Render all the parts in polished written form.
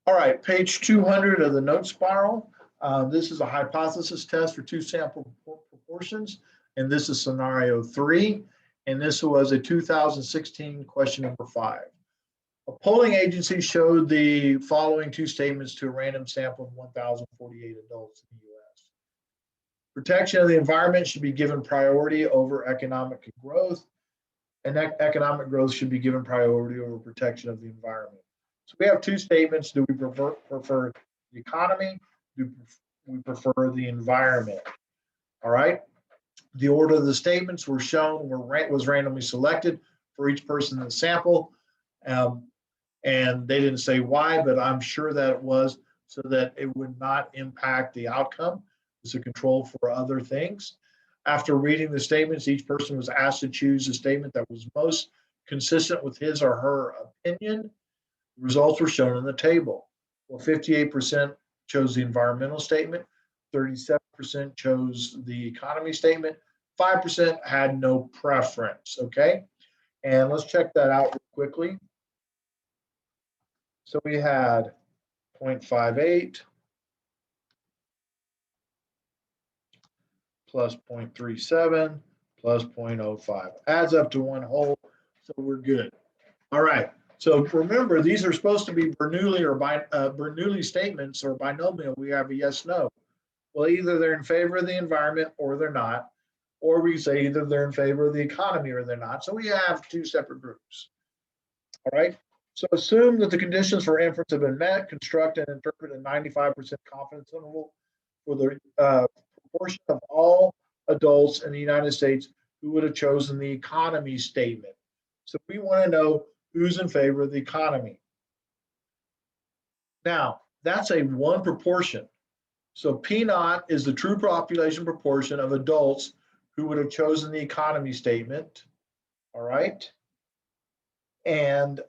All right, page 200 of the note spiral. This is a hypothesis test for two sample proportions, and this is scenario 3, and this was a 2016 question number 5. A polling agency showed the following two statements to a random sample of 1,048 adults in the U.S. Protection of the environment should be given priority over economic growth, and economic growth should be given priority over protection of the environment. So we have two statements. Do we prefer the economy? Do we prefer the environment? All right. The order of the statements were shown was randomly selected for each person in the sample. And they didn't say why, but I'm sure that it was so that it would not impact the outcome. It's a control for other things. After reading the statements, each person was asked to choose a statement that was most consistent with his or her opinion. The results were shown in the table. Well, 58% chose the environmental statement, 37% chose the economy statement, 5% had no preference, okay? And let's check that out real quickly. So we had 0.58 plus 0.37 plus 0.05. Adds up to one whole, so we're good. All right. So remember, these are supposed to be Bernoulli statements or binomial. We have a yes, no. Well, either they're in favor of the environment or they're not, or we say either they're in favor of the economy or they're not. So we have two separate groups. All right. So assume that the conditions for inference have been met, construct and interpret a 95% confidence interval for the proportion of all adults in the United States who would have chosen the economy statement. So we want to know who's in favor of the economy. Now, that's a one proportion. So P naught is the true population proportion of adults who would have chosen the economy statement. All right. And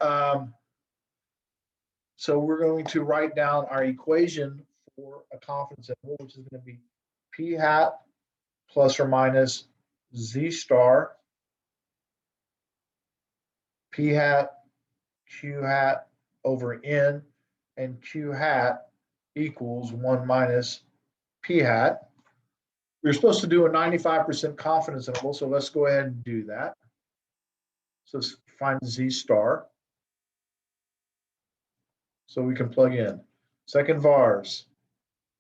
so we're going to write down our equation for a confidence interval, which is going to be P hat plus or minus Z star, P hat, Q hat over N, and Q hat equals 1 minus P hat. We're supposed to do a 95% confidence interval, so let's go ahead and do that. So find Z star. So we can plug in second vars,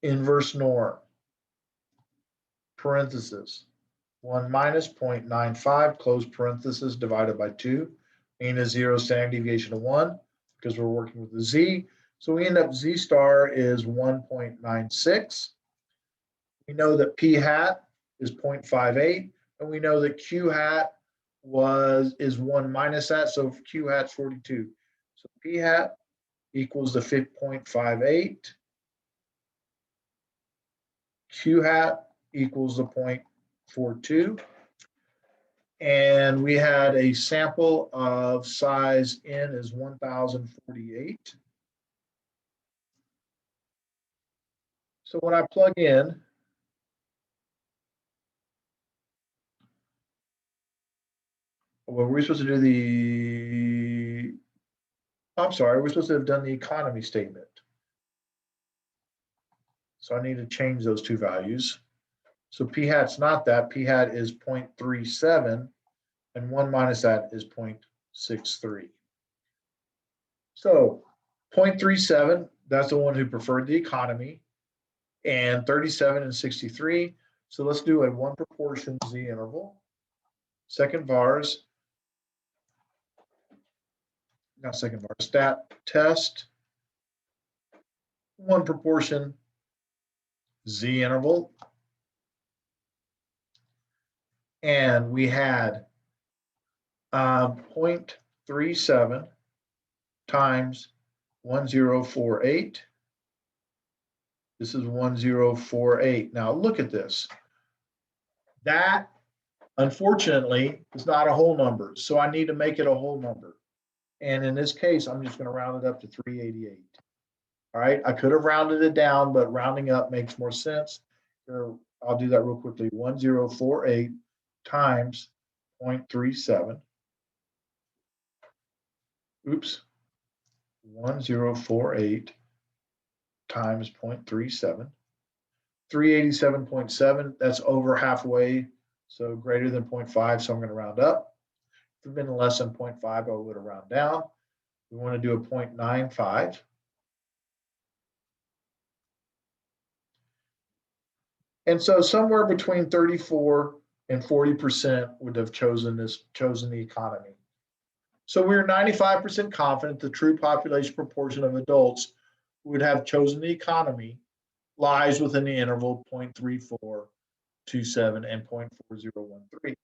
inverse norm, parenthesis, 1 minus 0.95, close parenthesis, divided by 2. Mean is 0, standard deviation of 1, because we're working with the Z. So we end up Z star is 1.96. We know that P hat is 0.58, and we know that Q hat is 1 minus that, so Q hat's 42. So P hat equals the 0.58. Q hat equals the 0.42. And we had a sample of size N is 1,048. So when I plug in, well, we're supposed to do we're supposed to have done the economy statement. So I need to change those two values. So P hat's not that. P hat is 0.37, and 1 minus that is 0.63. So 0.37, that's the one who preferred the economy, and 37 and 63. So let's do a one proportion Z interval. Second vars, not second vars, stat test, one proportion Z interval. And we had 0.37 times 1048. This is 1048. Now look at this. That, unfortunately, is not a whole number. So I need to make it a whole number. And in this case, I'm just going to round it up to 388. All right. I could have rounded it down, but rounding up makes more sense. So I'll do that real quickly. 1048 times 0.37. Oops. 1048 times 0.37. 387.7, that's over halfway, so greater than 0.5, so I'm going to round up. If it had been less than 0.5, I would have rounded down. We want to do a 0.95. And so somewhere between 34 and 40% would have chosen the economy. So we're 95% confident the true population proportion of adults who would have chosen the economy lies within the interval 0.3427 and 0.4013.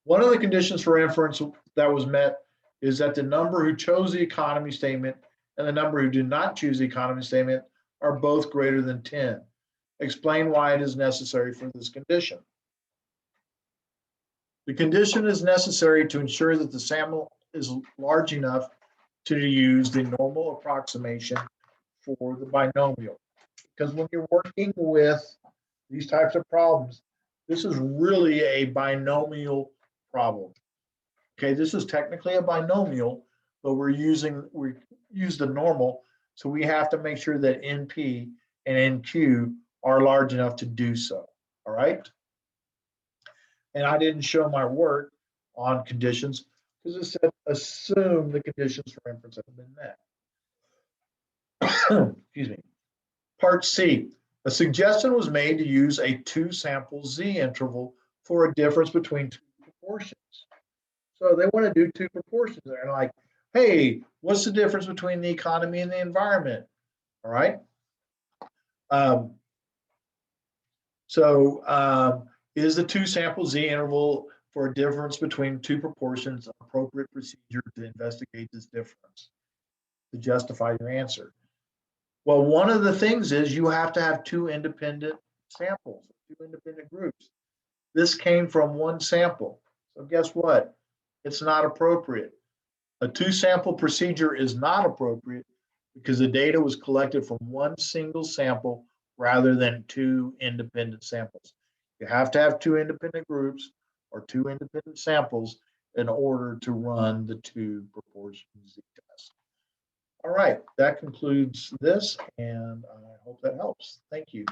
One of the conditions for inference that was met is that the number who chose the economy statement and the number who did not choose the economy statement are both greater than 10. Explain why it is necessary for this condition. The condition is necessary to ensure that the sample is large enough to use the normal approximation for the binomial. Because when you're working with these types of problems, this is really a binomial problem. Okay, this is technically a binomial, but we use the normal, so we have to make sure that NP and NQ are large enough to do so. All right. And I didn't show my work on conditions because it said assume the conditions for inference have been met. Excuse me. Part C, a suggestion was made to use a two sample Z interval for a difference between two proportions. So they want to do two proportions. They're like, hey, what's the difference between the economy and the environment? All right. Is the two sample Z interval for a difference between two proportions an appropriate procedure to investigate this difference to justify your answer? Well, one of the things is you have to have two independent samples, two independent groups. This came from one sample. So guess what? It's not appropriate. A two sample procedure is not appropriate because the data was collected from one single sample rather than two independent samples. You have to have two independent groups or two independent samples in order to run the two proportion Z test. All right, that concludes this, and I hope that helps. Thank you.